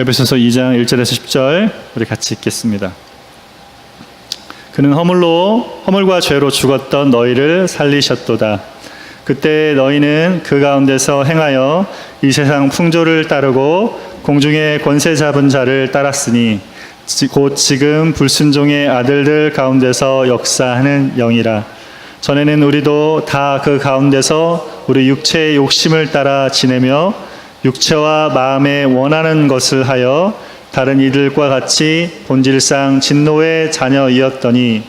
에베소서 2장 1절에서 10절 우리 같이 읽겠습니다. 그는 허물과 죄로 죽었던 너희를 살리셨도다. 그때 너희는 그 가운데서 행하여 이 세상 풍조를 따르고 공중의 권세 잡은 자를 따랐으니 곧 지금 불순종의 아들들 가운데서 역사하는 영이라. 전에는 우리도 다 그 가운데서 우리 육체의 욕심을 따라 지내며 육체와 마음에 원하는 것을 하여 다른 이들과 같이 본질상 진노의 자녀이었더니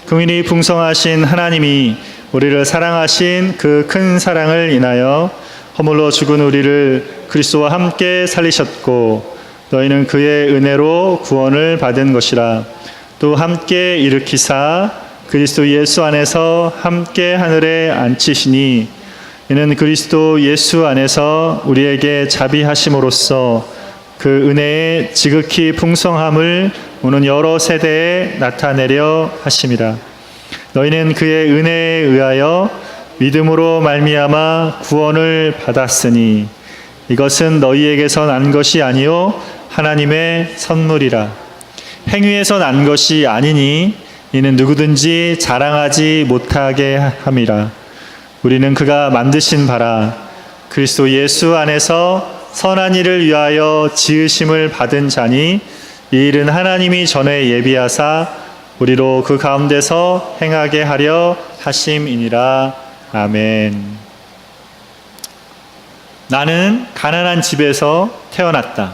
긍휼이 풍성하신 하나님이 우리를 사랑하신 그 큰 사랑을 인하여 허물로 죽은 우리를 그리스도와 함께 살리셨고 너희는 그의 은혜로 구원을 받은 것이라. 또 함께 일으키사 그리스도 예수 안에서 함께 하늘에 앉히시니 이는 그리스도 예수 안에서 우리에게 자비하심으로써 그 은혜의 지극히 풍성함을 오는 여러 세대에 나타내려 하심이라. 너희는 그의 은혜에 의하여 믿음으로 말미암아 구원을 받았으니 이것은 너희에게서 난 것이 아니요 하나님의 선물이라. 행위에서 난 것이 아니니 이는 누구든지 자랑하지 못하게 함이라. 우리는 그가 만드신 바라 그리스도 예수 안에서 선한 일을 위하여 지으심을 받은 자니 이 일은 하나님이 전에 예비하사 우리로 그 가운데서 행하게 하려 하심이니라. 아멘. 나는 가난한 집에서 태어났다.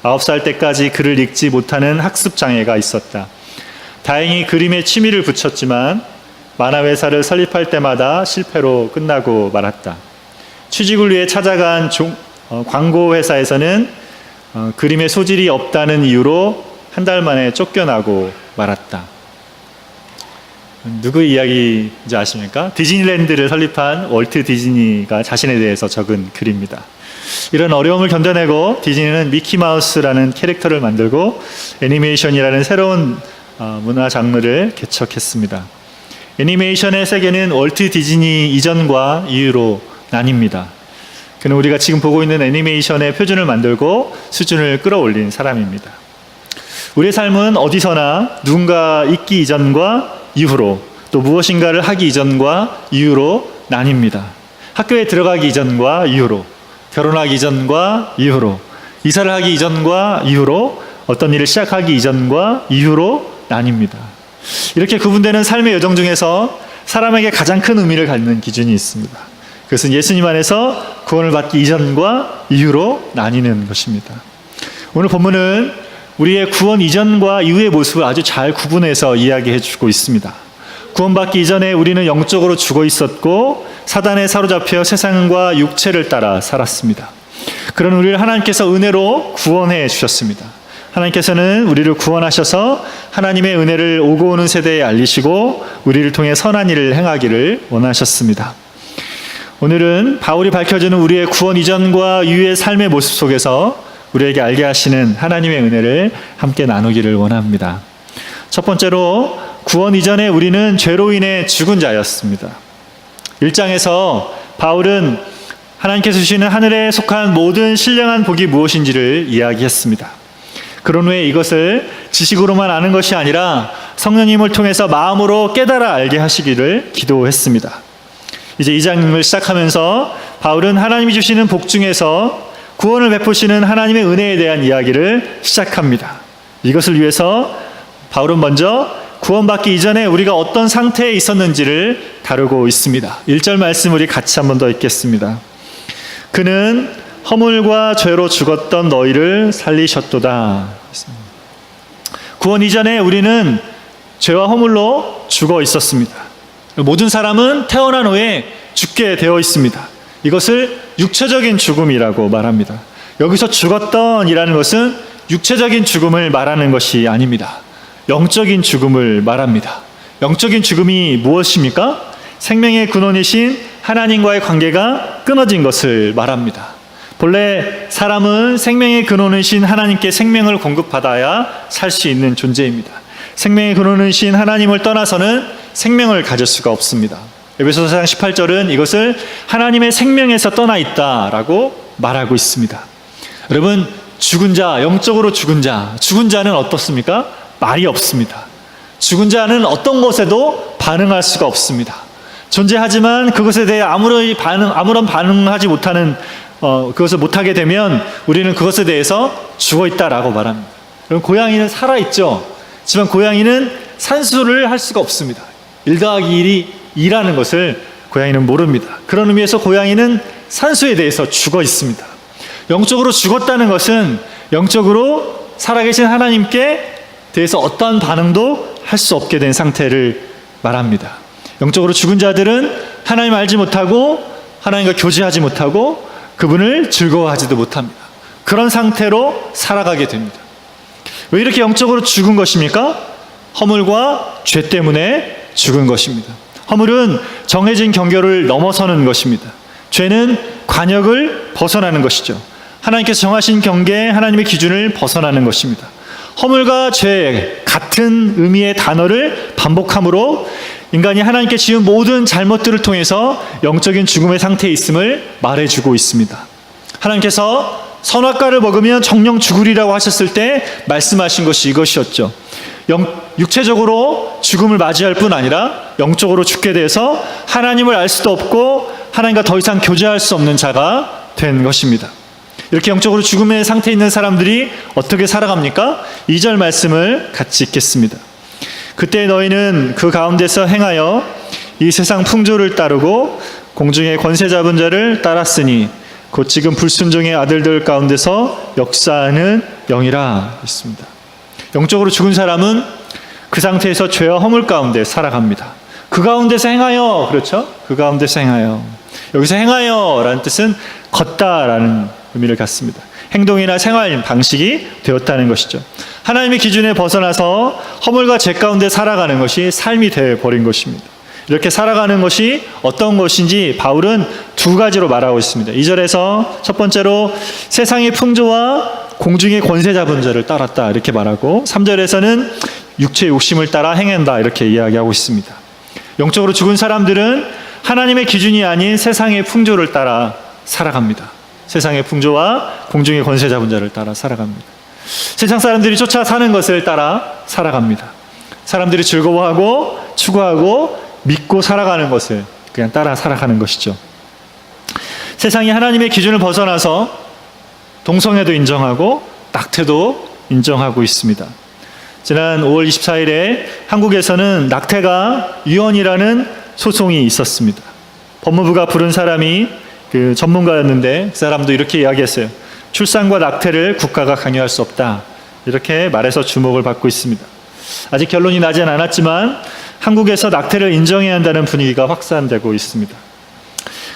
9살 때까지 글을 읽지 못하는 학습 장애가 있었다. 다행히 그림에 취미를 붙였지만 만화회사를 설립할 때마다 실패로 끝나고 말았다. 취직을 위해 찾아간 광고회사에서는 그림에 소질이 없다는 이유로 한 달 만에 쫓겨나고 말았다. 누구 이야기인지 아십니까? 디즈니랜드를 설립한 월트 디즈니가 자신에 대해서 적은 글입니다. 이런 어려움을 견뎌내고 디즈니는 미키마우스라는 캐릭터를 만들고 애니메이션이라는 새로운 문화 장르를 개척했습니다. 애니메이션의 세계는 월트 디즈니 이전과 이후로 나뉩니다. 그는 우리가 지금 보고 있는 애니메이션의 표준을 만들고 수준을 끌어올린 사람입니다. 우리의 삶은 어디서나 누군가 있기 이전과 이후로 또 무엇인가를 하기 이전과 이후로 나뉩니다. 학교에 들어가기 이전과 이후로, 결혼하기 이전과 이후로, 이사를 하기 이전과 이후로, 어떤 일을 시작하기 이전과 이후로 나뉩니다. 이렇게 구분되는 삶의 여정 중에서 사람에게 가장 큰 의미를 갖는 기준이 있습니다. 그것은 예수님 안에서 구원을 받기 이전과 이후로 나뉘는 것입니다. 오늘 본문은 우리의 구원 이전과 이후의 모습을 아주 잘 구분해서 이야기해 주고 있습니다. 구원받기 이전에 우리는 영적으로 죽어 있었고 사단에 사로잡혀 세상과 육체를 따라 살았습니다. 그런 우리를 하나님께서 은혜로 구원해 주셨습니다. 하나님께서는 우리를 구원하셔서 하나님의 은혜를 오고 오는 세대에 알리시고 우리를 통해 선한 일을 행하기를 원하셨습니다. 오늘은 바울이 밝혀주는 우리의 구원 이전과 이후의 삶의 모습 속에서 우리에게 알게 하시는 하나님의 은혜를 함께 나누기를 원합니다. 첫 번째로 구원 이전에 우리는 죄로 인해 죽은 자였습니다. 1장에서 바울은 하나님께서 주시는 하늘에 속한 모든 신령한 복이 무엇인지를 이야기했습니다. 그런 후에 이것을 지식으로만 아는 것이 아니라 성령님을 통해서 마음으로 깨달아 알게 하시기를 기도했습니다. 이제 2장을 시작하면서 바울은 하나님이 주시는 복 중에서 구원을 베푸시는 하나님의 은혜에 대한 이야기를 시작합니다. 이것을 위해서 바울은 먼저 구원받기 이전에 우리가 어떤 상태에 있었는지를 다루고 있습니다. 1절 말씀 우리 같이 한 번 더 읽겠습니다. 그는 허물과 죄로 죽었던 너희를 살리셨도다. 구원 이전에 우리는 죄와 허물로 죽어 있었습니다. 모든 사람은 태어난 후에 죽게 되어 있습니다. 이것을 육체적인 죽음이라고 말합니다. 여기서 죽었던이라는 것은 육체적인 죽음을 말하는 것이 아닙니다. 영적인 죽음을 말합니다. 영적인 죽음이 무엇입니까? 생명의 근원이신 하나님과의 관계가 끊어진 것을 말합니다. 본래 사람은 생명의 근원이신 하나님께 생명을 공급받아야 살 수 있는 존재입니다. 생명의 근원이신 하나님을 떠나서는 생명을 가질 수가 없습니다. 에베소서 4장 18절은 이것을 하나님의 생명에서 떠나 있다라고 말하고 있습니다. 여러분, 죽은 자, 영적으로 죽은 자. 죽은 자는 어떻습니까? 말이 없습니다. 죽은 자는 어떤 것에도 반응할 수가 없습니다. 존재하지만 그것에 대해 아무런 반응하지 못하는 그것을 못하게 되면 우리는 그것에 대해서 죽어있다라고 말합니다. 그럼 고양이는 살아있죠. 하지만 고양이는 산수를 할 수가 없습니다. 1 더하기 1이 2라는 것을 고양이는 모릅니다. 그런 의미에서 고양이는 산수에 대해서 죽어 있습니다. 영적으로 죽었다는 것은 영적으로 살아계신 하나님께 대해서 어떠한 반응도 할 수 없게 된 상태를 말합니다. 영적으로 죽은 자들은 하나님 알지 못하고 하나님과 교제하지 못하고 그분을 즐거워하지도 못합니다. 그런 상태로 살아가게 됩니다. 왜 이렇게 영적으로 죽은 것입니까? 허물과 죄 때문에 죽은 것입니다. 허물은 정해진 경계를 넘어서는 것입니다. 죄는 관역을 벗어나는 것이죠. 하나님께서 정하신 경계, 하나님의 기준을 벗어나는 것입니다. 허물과 죄 같은 의미의 단어를 반복함으로 인간이 하나님께 지은 모든 잘못들을 통해서 영적인 죽음의 상태에 있음을 말해주고 있습니다. 하나님께서 선악과를 먹으면 정령 죽으리라고 하셨을 때 말씀하신 것이 이것이었죠. 육체적으로 죽음을 맞이할 뿐 아니라 영적으로 죽게 돼서 하나님을 알 수도 없고 하나님과 더 이상 교제할 수 없는 자가 된 것입니다. 이렇게 영적으로 죽음의 상태에 있는 사람들이 어떻게 살아갑니까? 2절 말씀을 같이 읽겠습니다. 그때 너희는 그 가운데서 행하여 이 세상 풍조를 따르고 공중의 권세 잡은 자를 따랐으니 곧 지금 불순종의 아들들 가운데서 역사하는 영이라 했습니다. 영적으로 죽은 사람은 그 상태에서 죄와 허물 가운데 살아갑니다. 그 가운데서 행하여, 그렇죠? 그 가운데서 행하여. 여기서 행하여 라는 뜻은 걷다라는 의미를 갖습니다. 행동이나 생활 방식이 되었다는 것이죠. 하나님의 기준에 벗어나서 허물과 죄 가운데 살아가는 것이 삶이 되어버린 것입니다. 이렇게 살아가는 것이 어떤 것인지 바울은 두 가지로 말하고 있습니다. 2절에서 첫 번째로 세상의 풍조와 공중의 권세 잡은 자를 따랐다 이렇게 말하고 3절에서는 육체의 욕심을 따라 행한다 이렇게 이야기하고 있습니다. 영적으로 죽은 사람들은 하나님의 기준이 아닌 세상의 풍조를 따라 살아갑니다. 세상의 풍조와 공중의 권세 잡은 자를 따라 살아갑니다. 세상 사람들이 쫓아 사는 것을 따라 살아갑니다. 사람들이 즐거워하고 추구하고 믿고 살아가는 것을 그냥 따라 살아가는 것이죠. 세상이 하나님의 기준을 벗어나서 동성애도 인정하고 낙태도 인정하고 있습니다. 지난 5월 24일에 한국에서는 낙태가 위헌이라는 소송이 있었습니다. 법무부가 부른 사람이 그 전문가였는데 그 사람도 이렇게 이야기했어요. 출산과 낙태를 국가가 강요할 수 없다. 이렇게 말해서 주목을 받고 있습니다. 아직 결론이 나진 않았지만 한국에서 낙태를 인정해야 한다는 분위기가 확산되고 있습니다.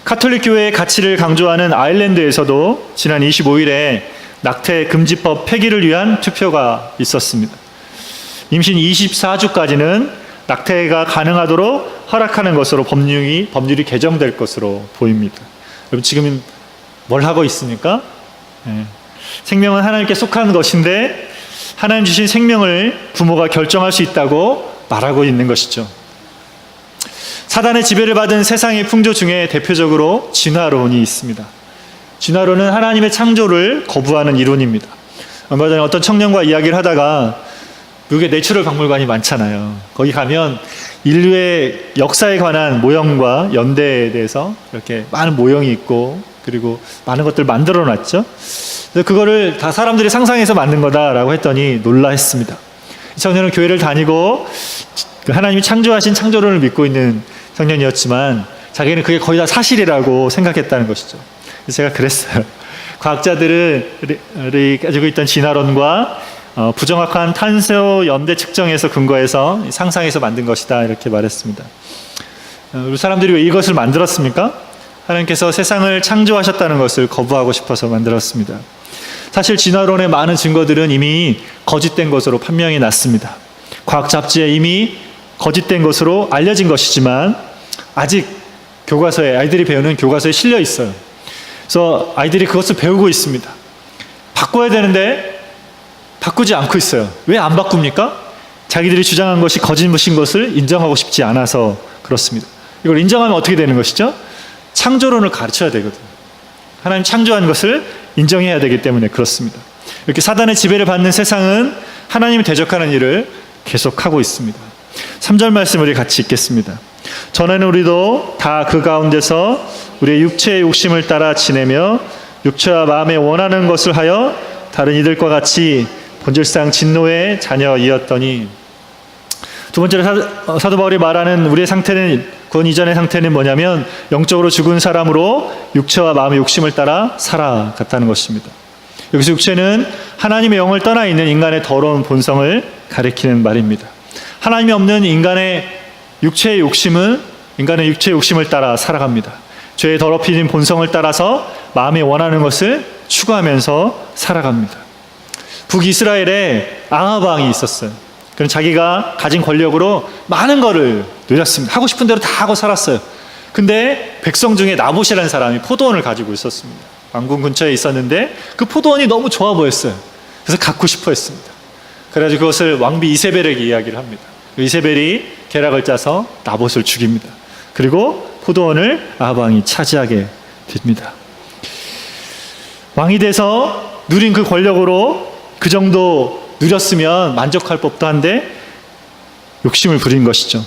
카톨릭 교회의 가치를 강조하는 아일랜드에서도 지난 25일에 낙태 금지법 폐기를 위한 투표가 있었습니다. 임신 24주까지는 낙태가 가능하도록 허락하는 것으로 법률이 개정될 것으로 보입니다. 여러분 지금 뭘 하고 있습니까? 생명은 하나님께 속한 것인데 하나님 주신 생명을 부모가 결정할 수 있다고 말하고 있는 것이죠. 사단의 지배를 받은 세상의 풍조 중에 대표적으로 진화론이 있습니다. 진화론은 하나님의 창조를 거부하는 이론입니다. 얼마 전에 어떤 청년과 이야기를 하다가 미국에 내추럴 박물관이 많잖아요. 거기 가면 인류의 역사에 관한 모형과 연대에 대해서 이렇게 많은 모형이 있고 그리고 많은 것들 만들어 놨죠. 그래서 그거를 다 사람들이 상상해서 만든 거다라고 했더니 놀라했습니다. 이 청년은 교회를 다니고 하나님이 창조하신 창조론을 믿고 있는 청년이었지만 자기는 그게 거의 다 사실이라고 생각했다는 것이죠. 그래서 제가 그랬어요. 과학자들이 가지고 있던 진화론과 부정확한 탄소 연대 측정에서 근거해서 상상해서 만든 것이다 이렇게 말했습니다. 우리 사람들이 왜 이것을 만들었습니까? 하나님께서 세상을 창조하셨다는 것을 거부하고 싶어서 만들었습니다. 사실 진화론의 많은 증거들은 이미 거짓된 것으로 판명이 났습니다. 과학 잡지에 이미 거짓된 것으로 알려진 것이지만 아직 교과서에 아이들이 배우는 교과서에 실려 있어요. 그래서 아이들이 그것을 배우고 있습니다. 바꿔야 되는데 바꾸지 않고 있어요. 왜 안 바꿉니까? 자기들이 주장한 것이 거짓인 것을 인정하고 싶지 않아서 그렇습니다. 이걸 인정하면 어떻게 되는 것이죠? 창조론을 가르쳐야 되거든요. 하나님 창조한 것을 인정해야 되기 때문에 그렇습니다. 이렇게 사단의 지배를 받는 세상은 하나님을 대적하는 일을 계속하고 있습니다. 3절 말씀을 같이 읽겠습니다. 전에는 우리도 다 그 가운데서 우리의 육체의 욕심을 따라 지내며 육체와 마음에 원하는 것을 하여 다른 이들과 같이 본질상 진노의 자녀이었더니. 두 번째로 사도 바울이 말하는 우리의 상태는, 구원 이전의 상태는 뭐냐면 영적으로 죽은 사람으로 육체와 마음의 욕심을 따라 살아갔다는 것입니다. 여기서 육체는 하나님의 영을 떠나 있는 인간의 더러운 본성을 가리키는 말입니다. 하나님이 없는 인간의 육체의 욕심을 따라 살아갑니다. 죄의 더럽혀진 본성을 따라서 마음에 원하는 것을 추구하면서 살아갑니다. 북이스라엘에 아합 왕이 있었어요. 그는 자기가 가진 권력으로 많은 것을 누렸습니다. 하고 싶은 대로 다 하고 살았어요. 근데 백성 중에 나봇이라는 사람이 포도원을 가지고 있었습니다. 왕궁 근처에 있었는데 그 포도원이 너무 좋아 보였어요. 그래서 갖고 싶어 했습니다. 그래가지고 그것을 왕비 이세벨에게 이야기를 합니다. 이세벨이 계략을 짜서 나봇을 죽입니다. 그리고 포도원을 아합 왕이 차지하게 됩니다. 왕이 돼서 누린 그 권력으로 그 정도 누렸으면 만족할 법도 한데 욕심을 부린 것이죠.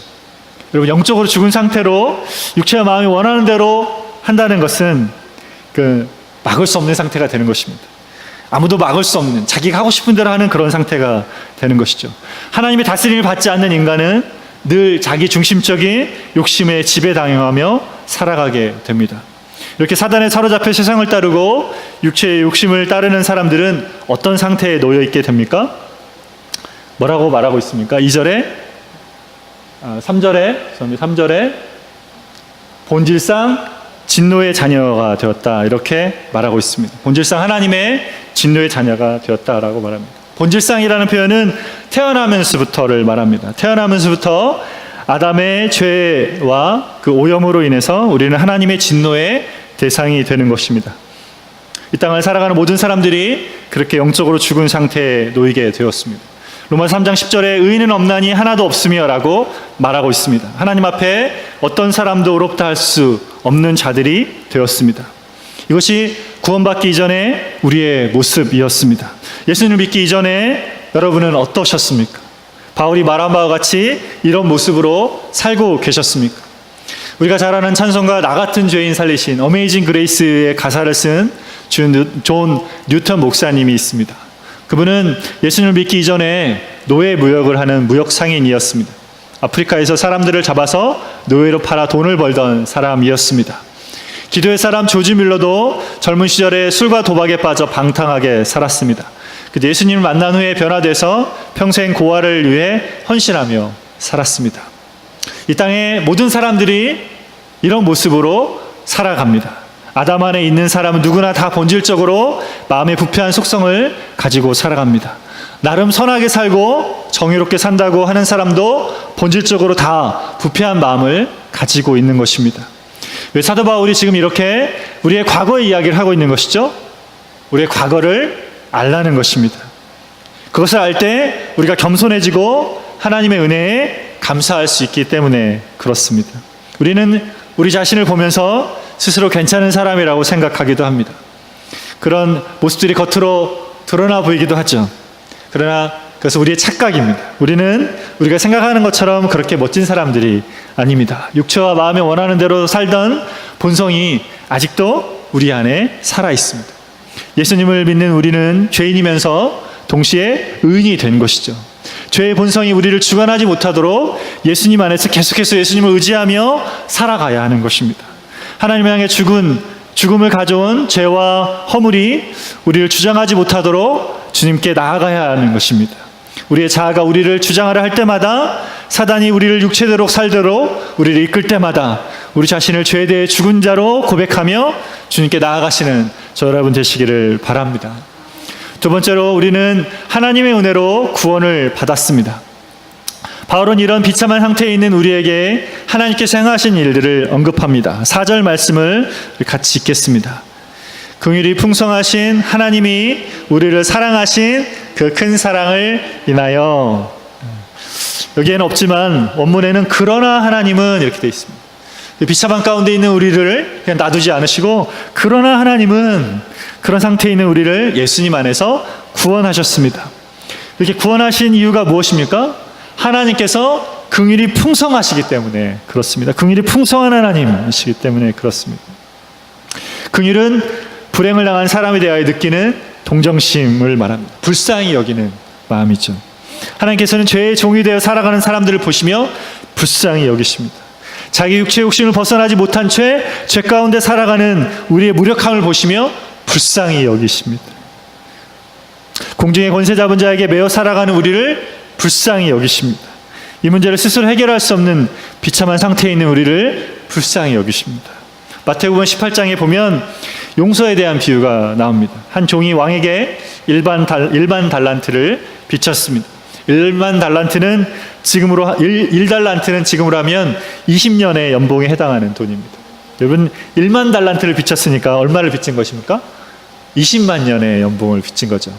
여러분, 영적으로 죽은 상태로 육체와 마음이 원하는 대로 한다는 것은 막을 수 없는 상태가 되는 것입니다. 아무도 막을 수 없는, 자기가 하고 싶은 대로 하는 그런 상태가 되는 것이죠. 하나님의 다스림을 받지 않는 인간은 늘 자기 중심적인 욕심에 지배당하며 살아가게 됩니다. 이렇게 사단에 사로잡혀 세상을 따르고 육체의 욕심을 따르는 사람들은 어떤 상태에 놓여 있게 됩니까? 뭐라고 말하고 있습니까? 3절에 본질상 진노의 자녀가 되었다, 이렇게 말하고 있습니다. 본질상 하나님의 진노의 자녀가 되었다라고 말합니다. 본질상이라는 표현은 태어나면서부터를 말합니다. 태어나면서부터 아담의 죄와 그 오염으로 인해서 우리는 하나님의 진노의 대상이 되는 것입니다. 이 땅을 살아가는 모든 사람들이 그렇게 영적으로 죽은 상태에 놓이게 되었습니다. 로마서 3장 10절에 의인은 없나니 하나도 없으며 라고 말하고 있습니다. 하나님 앞에 어떤 사람도 의롭다 할 수 없는 자들이 되었습니다. 이것이 구원받기 이전에 우리의 모습이었습니다. 예수님을 믿기 이전에 여러분은 어떠셨습니까? 바울이 말한 바와 같이 이런 모습으로 살고 계셨습니까? 우리가 잘 아는 찬송가 나 같은 죄인 살리신 어메이징 그레이스의 가사를 쓴 존 뉴턴 목사님이 있습니다. 그분은 예수님을 믿기 이전에 노예 무역을 하는 무역 상인이었습니다. 아프리카에서 사람들을 잡아서 노예로 팔아 돈을 벌던 사람이었습니다. 기도의 사람 조지 밀러도 젊은 시절에 술과 도박에 빠져 방탕하게 살았습니다. 근데 예수님을 만난 후에 변화돼서 평생 고아를 위해 헌신하며 살았습니다. 이 땅의 모든 사람들이 이런 모습으로 살아갑니다. 아담 안에 있는 사람은 누구나 다 본질적으로 마음의 부패한 속성을 가지고 살아갑니다. 나름 선하게 살고 정의롭게 산다고 하는 사람도 본질적으로 다 부패한 마음을 가지고 있는 것입니다. 왜 사도 바울이 지금 이렇게 우리의 과거의 이야기를 하고 있는 것이죠? 우리의 과거를 알라는 것입니다. 그것을 알 때 우리가 겸손해지고 하나님의 은혜에 감사할 수 있기 때문에 그렇습니다. 우리는 우리 자신을 보면서 스스로 괜찮은 사람이라고 생각하기도 합니다. 그런 모습들이 겉으로 드러나 보이기도 하죠. 그러나 그것은 우리의 착각입니다. 우리는 우리가 생각하는 것처럼 그렇게 멋진 사람들이 아닙니다. 육체와 마음에 원하는 대로 살던 본성이 아직도 우리 안에 살아 있습니다. 예수님을 믿는 우리는 죄인이면서 동시에 의인이 된 것이죠. 죄의 본성이 우리를 주관하지 못하도록 예수님 안에서 계속해서 예수님을 의지하며 살아가야 하는 것입니다. 하나님 향해 죽음을 가져온 죄와 허물이 우리를 주장하지 못하도록 주님께 나아가야 하는 것입니다. 우리의 자아가 우리를 주장하려 할 때마다, 사단이 우리를 육체대로 살도록 우리를 이끌 때마다 우리 자신을 죄에 대해 죽은 자로 고백하며 주님께 나아가시는 저 여러분 되시기를 바랍니다. 두 번째로 우리는 하나님의 은혜로 구원을 받았습니다. 바울은 이런 비참한 상태에 있는 우리에게 하나님께서 행하신 일들을 언급합니다. 4절 말씀을 같이 읽겠습니다. 긍휼이 풍성하신 하나님이 우리를 사랑하신 그 큰 사랑을 인하여, 여기에는 없지만 원문에는 그러나 하나님은 이렇게 되어 있습니다. 비참한 가운데 있는 우리를 그냥 놔두지 않으시고, 그러나 하나님은 그런 상태에 있는 우리를 예수님 안에서 구원하셨습니다. 이렇게 구원하신 이유가 무엇입니까? 하나님께서 긍휼이 풍성하시기 때문에 그렇습니다. 긍휼이 풍성한 하나님이시기 때문에 그렇습니다. 긍휼은 불행을 당한 사람에 대하여 느끼는 동정심을 말합니다. 불쌍히 여기는 마음이죠. 하나님께서는 죄의 종이 되어 살아가는 사람들을 보시며 불쌍히 여기십니다. 자기 육체의 욕심을 벗어나지 못한 죄 가운데 살아가는 우리의 무력함을 보시며 불쌍히 여기십니다. 공중의 권세 잡은 자에게 매어 살아가는 우리를 불쌍히 여기십니다. 이 문제를 스스로 해결할 수 없는 비참한 상태에 있는 우리를 불쌍히 여기십니다. 마태복음 18장에 보면 용서에 대한 비유가 나옵니다. 한 종이 왕에게 일반 달란트를 비쳤습니다. 1달란트는 지금으로 하면 20년의 연봉에 해당하는 돈입니다. 여러분, 1달란트를 비쳤으니까 얼마를 빚진 것입니까? 20만 년의 연봉을 빚진 거죠.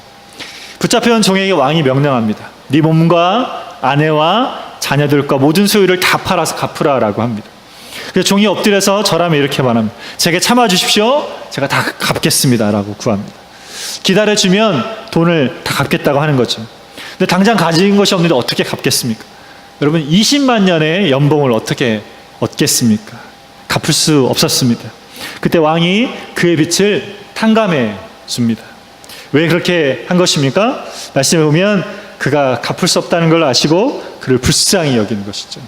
붙잡혀온 종에게 왕이 명령합니다. 네 몸과 아내와 자녀들과 모든 소유를 다 팔아서 갚으라라고 합니다. 그래서 종이 엎드려서 절하며 이렇게 말합니다. 제게 참아주십시오. 제가 다 갚겠습니다 라고 구합니다. 기다려주면 돈을 다 갚겠다고 하는 거죠. 근데 당장 가진 것이 없는데 어떻게 갚겠습니까? 여러분, 20만 년의 연봉을 어떻게 얻겠습니까? 갚을 수 없었습니다. 그때 왕이 그의 빚을 탕감해 줍니다. 왜 그렇게 한 것입니까? 말씀에 보면 그가 갚을 수 없다는 걸 아시고 그를 불쌍히 여기는 것이죠.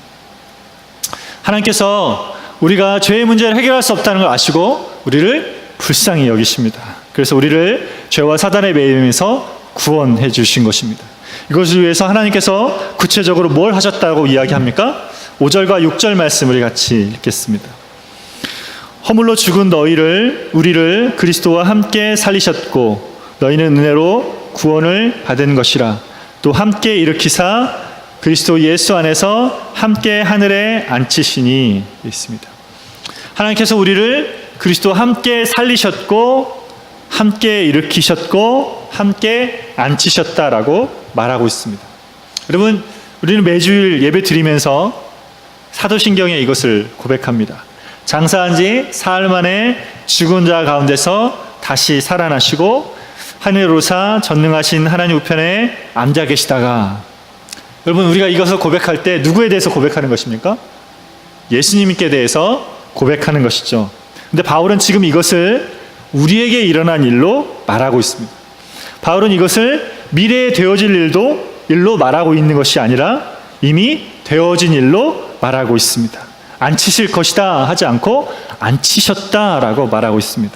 하나님께서 우리가 죄의 문제를 해결할 수 없다는 걸 아시고 우리를 불쌍히 여기십니다. 그래서 우리를 죄와 사단의 매임에서 구원해 주신 것입니다. 이것을 위해서 하나님께서 구체적으로 뭘 하셨다고 이야기합니까? 5절과 6절 말씀을 같이 읽겠습니다. 허물로 죽은 우리를 그리스도와 함께 살리셨고 너희는 은혜로 구원을 받은 것이라. 또 함께 일으키사 그리스도 예수 안에서 함께 하늘에 앉히시니 있습니다. 하나님께서 우리를 그리스도와 함께 살리셨고 함께 일으키셨고 함께 앉히셨다라고 말하고 있습니다. 여러분, 우리는 매주일 예배 드리면서 사도신경에 이것을 고백합니다. 장사한 지 사흘 만에 죽은 자 가운데서 다시 살아나시고 하늘로사 전능하신 하나님 우편에 앉아 계시다가. 여러분, 우리가 이것을 고백할 때 누구에 대해서 고백하는 것입니까? 예수님께 대해서 고백하는 것이죠. 근데 바울은 지금 이것을 우리에게 일어난 일로 말하고 있습니다. 바울은 이것을 미래에 되어질 일로 말하고 있는 것이 아니라 이미 되어진 일로 말하고 있습니다. 앉히실 것이다 하지 않고 앉히셨다라고 말하고 있습니다.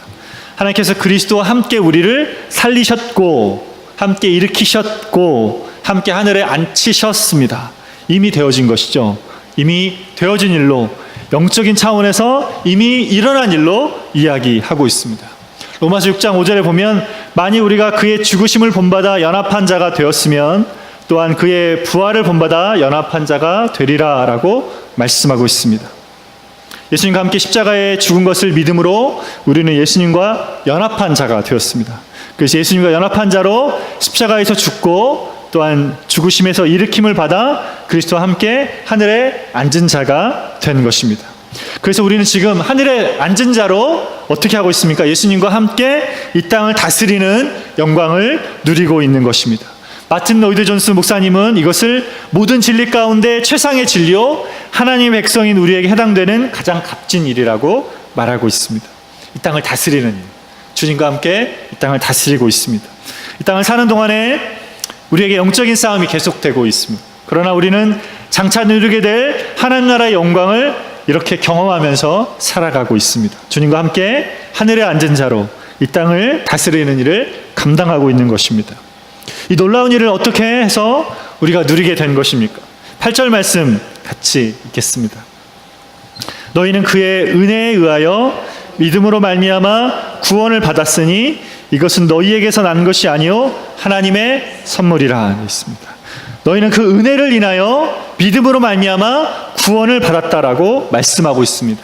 하나님께서 그리스도와 함께 우리를 살리셨고 함께 일으키셨고 함께 하늘에 앉히셨습니다. 이미 되어진 것이죠. 이미 되어진 일로, 영적인 차원에서 이미 일어난 일로 이야기하고 있습니다. 로마서 6장 5절에 보면 만일 우리가 그의 죽으심을 본받아 연합한 자가 되었으면 또한 그의 부활을 본받아 연합한 자가 되리라 라고 말씀하고 있습니다. 예수님과 함께 십자가에 죽은 것을 믿음으로 우리는 예수님과 연합한 자가 되었습니다. 그래서 예수님과 연합한 자로 십자가에서 죽고 또한 죽으심에서 일으킴을 받아 그리스도와 함께 하늘에 앉은 자가 된 것입니다. 그래서 우리는 지금 하늘에 앉은 자로 어떻게 하고 있습니까? 예수님과 함께 이 땅을 다스리는 영광을 누리고 있는 것입니다. 마틴 로이드 존스 목사님은 이것을 모든 진리 가운데 최상의 진리요 하나님의 백성인 우리에게 해당되는 가장 값진 일이라고 말하고 있습니다. 이 땅을 다스리는 일, 주님과 함께 이 땅을 다스리고 있습니다. 이 땅을 사는 동안에 우리에게 영적인 싸움이 계속되고 있습니다. 그러나 우리는 장차 누리게 될 하나님 나라의 영광을 이렇게 경험하면서 살아가고 있습니다. 주님과 함께 하늘에 앉은 자로 이 땅을 다스리는 일을 감당하고 있는 것입니다. 이 놀라운 일을 어떻게 해서 우리가 누리게 된 것입니까? 8절 말씀 같이 읽겠습니다. 너희는 그의 은혜에 의하여 믿음으로 말미암아 구원을 받았으니 이것은 너희에게서 난 것이 아니요 하나님의 선물이라 했습니다. 너희는 그 은혜를 인하여 믿음으로 말미암아 구원을 받았다라고 말씀하고 있습니다.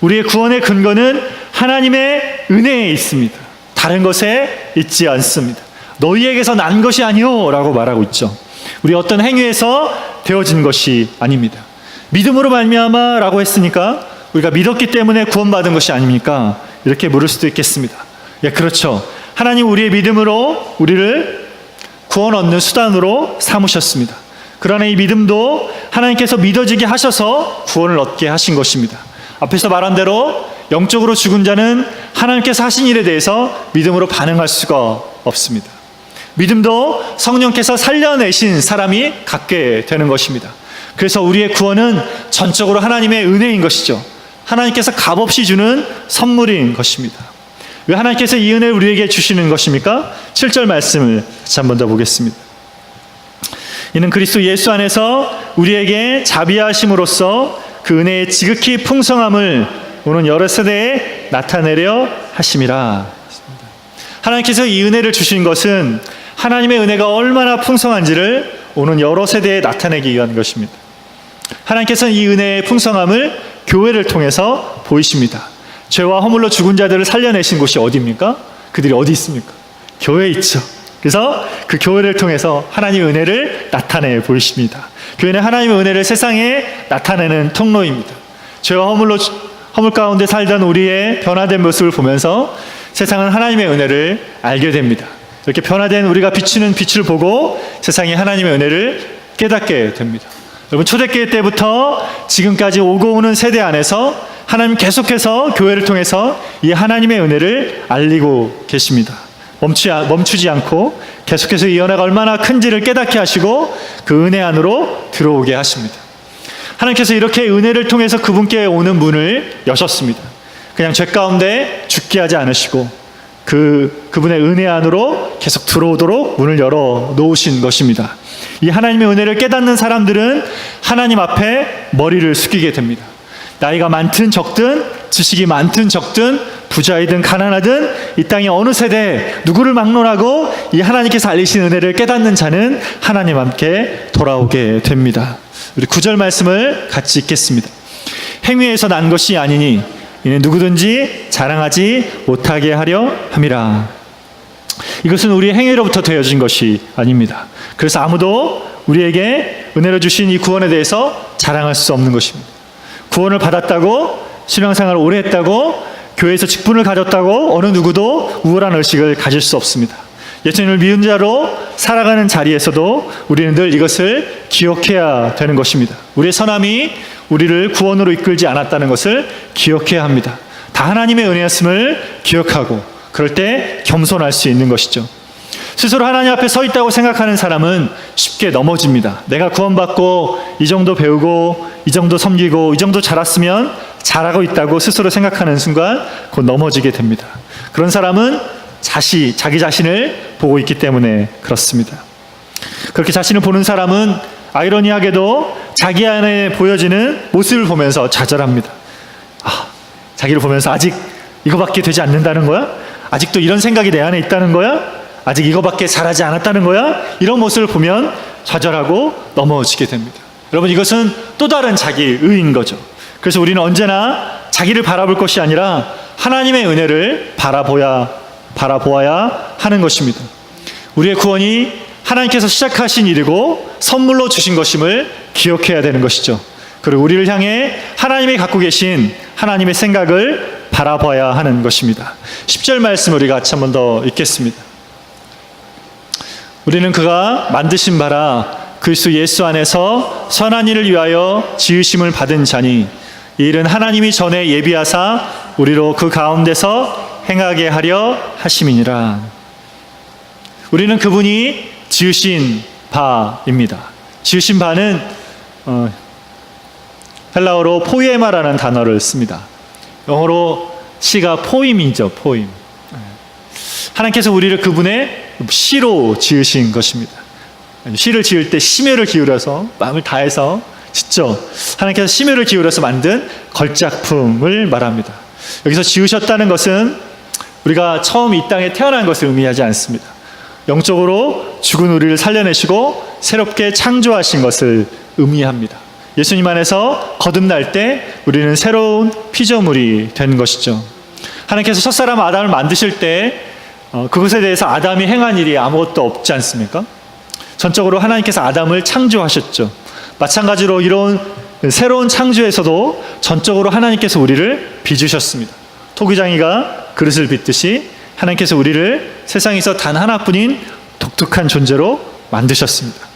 우리의 구원의 근거는 하나님의 은혜에 있습니다. 다른 것에 있지 않습니다. 너희에게서 난 것이 아니요 라고 말하고 있죠. 우리 어떤 행위에서 되어진 것이 아닙니다. 믿음으로 말미암아 라고 했으니까 우리가 믿었기 때문에 구원받은 것이 아닙니까? 이렇게 물을 수도 있겠습니다. 예, 그렇죠. 하나님 우리의 믿음으로 우리를 구원 얻는 수단으로 삼으셨습니다. 그러나 이 믿음도 하나님께서 믿어지게 하셔서 구원을 얻게 하신 것입니다. 앞에서 말한 대로 영적으로 죽은 자는 하나님께서 하신 일에 대해서 믿음으로 반응할 수가 없습니다. 믿음도 성령께서 살려내신 사람이 갖게 되는 것입니다. 그래서 우리의 구원은 전적으로 하나님의 은혜인 것이죠. 하나님께서 값없이 주는 선물인 것입니다. 왜 하나님께서 이 은혜를 우리에게 주시는 것입니까? 7절 말씀을 다시 한 번 더 보겠습니다. 이는 그리스도 예수 안에서 우리에게 자비하심으로써 그 은혜의 지극히 풍성함을 오는 여러 세대에 나타내려 하심이라. 하나님께서 이 은혜를 주신 것은 하나님의 은혜가 얼마나 풍성한지를 오는 여러 세대에 나타내기 위한 것입니다. 하나님께서는 이 은혜의 풍성함을 교회를 통해서 보이십니다. 죄와 허물로 죽은 자들을 살려내신 곳이 어디입니까? 그들이 어디 있습니까? 교회에 있죠. 그래서 그 교회를 통해서 하나님의 은혜를 나타내 보이십니다. 교회는 하나님의 은혜를 세상에 나타내는 통로입니다. 죄와 허물 가운데 살던 우리의 변화된 모습을 보면서 세상은 하나님의 은혜를 알게 됩니다. 이렇게 변화된 우리가 비추는 빛을 보고 세상이 하나님의 은혜를 깨닫게 됩니다. 여러분, 초대교회 때부터 지금까지 오고 오는 세대 안에서 하나님 계속해서 교회를 통해서 이 하나님의 은혜를 알리고 계십니다. 멈추지 않고 계속해서 이 은혜가 얼마나 큰지를 깨닫게 하시고 그 은혜 안으로 들어오게 하십니다. 하나님께서 이렇게 은혜를 통해서 그분께 오는 문을 여셨습니다. 그냥 죄 가운데 죽게 하지 않으시고 그분의 은혜 안으로 계속 들어오도록 문을 열어 놓으신 것입니다. 이 하나님의 은혜를 깨닫는 사람들은 하나님 앞에 머리를 숙이게 됩니다. 나이가 많든 적든, 지식이 많든 적든, 부자이든 가난하든 이 땅의 어느 세대 누구를 막론하고 이 하나님께서 알리신 은혜를 깨닫는 자는 하나님 함께 돌아오게 됩니다. 우리 9절 말씀을 같이 읽겠습니다. 행위에서 난 것이 아니니 이는 누구든지 자랑하지 못하게 하려 함이라. 이것은 우리의 행위로부터 되어진 것이 아닙니다. 그래서 아무도 우리에게 은혜로 주신 이 구원에 대해서 자랑할 수 없는 것입니다. 구원을 받았다고, 신앙생활을 오래 했다고, 교회에서 직분을 가졌다고 어느 누구도 우월한 의식을 가질 수 없습니다. 예수님을 믿은 자로 살아가는 자리에서도 우리는 늘 이것을 기억해야 되는 것입니다. 우리의 선함이 우리를 구원으로 이끌지 않았다는 것을 기억해야 합니다. 다 하나님의 은혜였음을 기억하고 그럴 때 겸손할 수 있는 것이죠. 스스로 하나님 앞에 서 있다고 생각하는 사람은 쉽게 넘어집니다. 내가 구원받고 이 정도 배우고 이 정도 섬기고 이 정도 자랐으면 잘하고 있다고 스스로 생각하는 순간 곧 넘어지게 됩니다. 그런 사람은 자기 자신을 보고 있기 때문에 그렇습니다. 그렇게 자신을 보는 사람은 아이러니하게도 자기 안에 보여지는 모습을 보면서 좌절합니다. 자기를 보면서 아직 이거밖에 되지 않는다는 거야? 아직도 이런 생각이 내 안에 있다는 거야? 아직 이거밖에 잘하지 않았다는 거야? 이런 모습을 보면 좌절하고 넘어지게 됩니다. 여러분, 이것은 또 다른 자기의인 거죠. 그래서 우리는 언제나 자기를 바라볼 것이 아니라 하나님의 은혜를 바라보아야 하는 것입니다. 우리의 구원이 하나님께서 시작하신 일이고 선물로 주신 것임을 기억해야 되는 것이죠. 그리고 우리를 향해 하나님이 갖고 계신 하나님의 생각을 바라봐야 하는 것입니다. 10절 말씀 우리가 같이 한 번 더 읽겠습니다. 우리는 그가 만드신 바라 그리스도 예수 안에서 선한 일을 위하여 지으심을 받은 자니 이 일은 하나님이 전에 예비하사 우리로 그 가운데서 행하게 하려 하심이니라. 우리는 그분이 지으신 바입니다. 지으신 바는 헬라어로 포이에마라는 단어를 씁니다. 영어로 시가 포임이죠. 포임. 하나님께서 우리를 그분의 시로 지으신 것입니다. 시를 지을 때 심혈을 기울여서 마음을 다해서 짓죠. 하나님께서 심혈을 기울여서 만든 걸작품을 말합니다. 여기서 지으셨다는 것은 우리가 처음 이 땅에 태어난 것을 의미하지 않습니다. 영적으로 죽은 우리를 살려내시고 새롭게 창조하신 것을 의미합니다. 예수님 안에서 거듭날 때 우리는 새로운 피조물이 된 것이죠. 하나님께서 첫사람 아담을 만드실 때 그것에 대해서 아담이 행한 일이 아무것도 없지 않습니까? 전적으로 하나님께서 아담을 창조하셨죠. 마찬가지로 이런 새로운 창조에서도 전적으로 하나님께서 우리를 빚으셨습니다. 토기장이가 그릇을 빚듯이 하나님께서 우리를 세상에서 단 하나뿐인 독특한 존재로 만드셨습니다.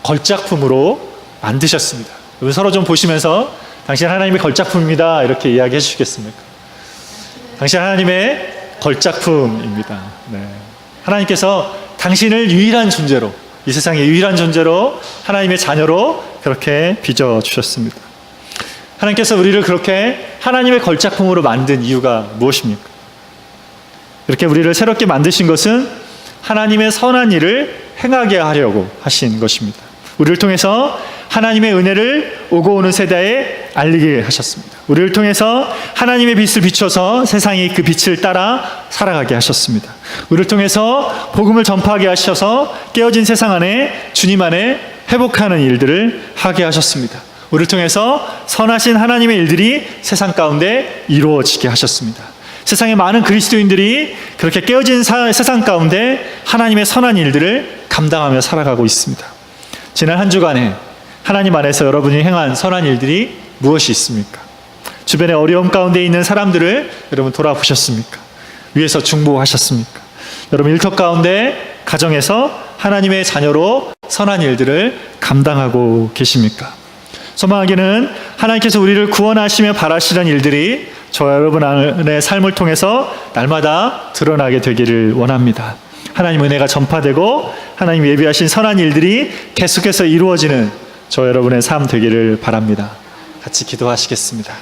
걸작품으로 만드셨습니다. 서로 좀 보시면서 당신 하나님의 걸작품입니다. 이렇게 이야기해 주시겠습니까? 당신 하나님의 걸작품입니다. 네. 하나님께서 당신을 유일한 존재로, 이 세상의 유일한 존재로 하나님의 자녀로 그렇게 빚어주셨습니다. 하나님께서 우리를 그렇게 하나님의 걸작품으로 만든 이유가 무엇입니까? 이렇게 우리를 새롭게 만드신 것은 하나님의 선한 일을 행하게 하려고 하신 것입니다. 우리를 통해서 하나님의 은혜를 오고 오는 세대에 알리게 하셨습니다. 우리를 통해서 하나님의 빛을 비춰서 세상이 그 빛을 따라 살아가게 하셨습니다. 우리를 통해서 복음을 전파하게 하셔서 깨어진 세상 안에 주님 안에 회복하는 일들을 하게 하셨습니다. 우리를 통해서 선하신 하나님의 일들이 세상 가운데 이루어지게 하셨습니다. 세상의 많은 그리스도인들이 그렇게 깨어진 세상 가운데 하나님의 선한 일들을 감당하며 살아가고 있습니다. 지난 한 주간에 하나님 안에서 여러분이 행한 선한 일들이 무엇이 있습니까? 주변에 어려움 가운데 있는 사람들을 여러분 돌아보셨습니까? 위에서 중보하셨습니까? 여러분 일터 가운데 가정에서 하나님의 자녀로 선한 일들을 감당하고 계십니까? 소망하기는 하나님께서 우리를 구원하시며 바라시는 일들이 저와 여러분의 삶을 통해서 날마다 드러나게 되기를 원합니다. 하나님 은혜가 전파되고 하나님 예비하신 선한 일들이 계속해서 이루어지는 저와 여러분의 삶 되기를 바랍니다. 같이 기도하시겠습니다.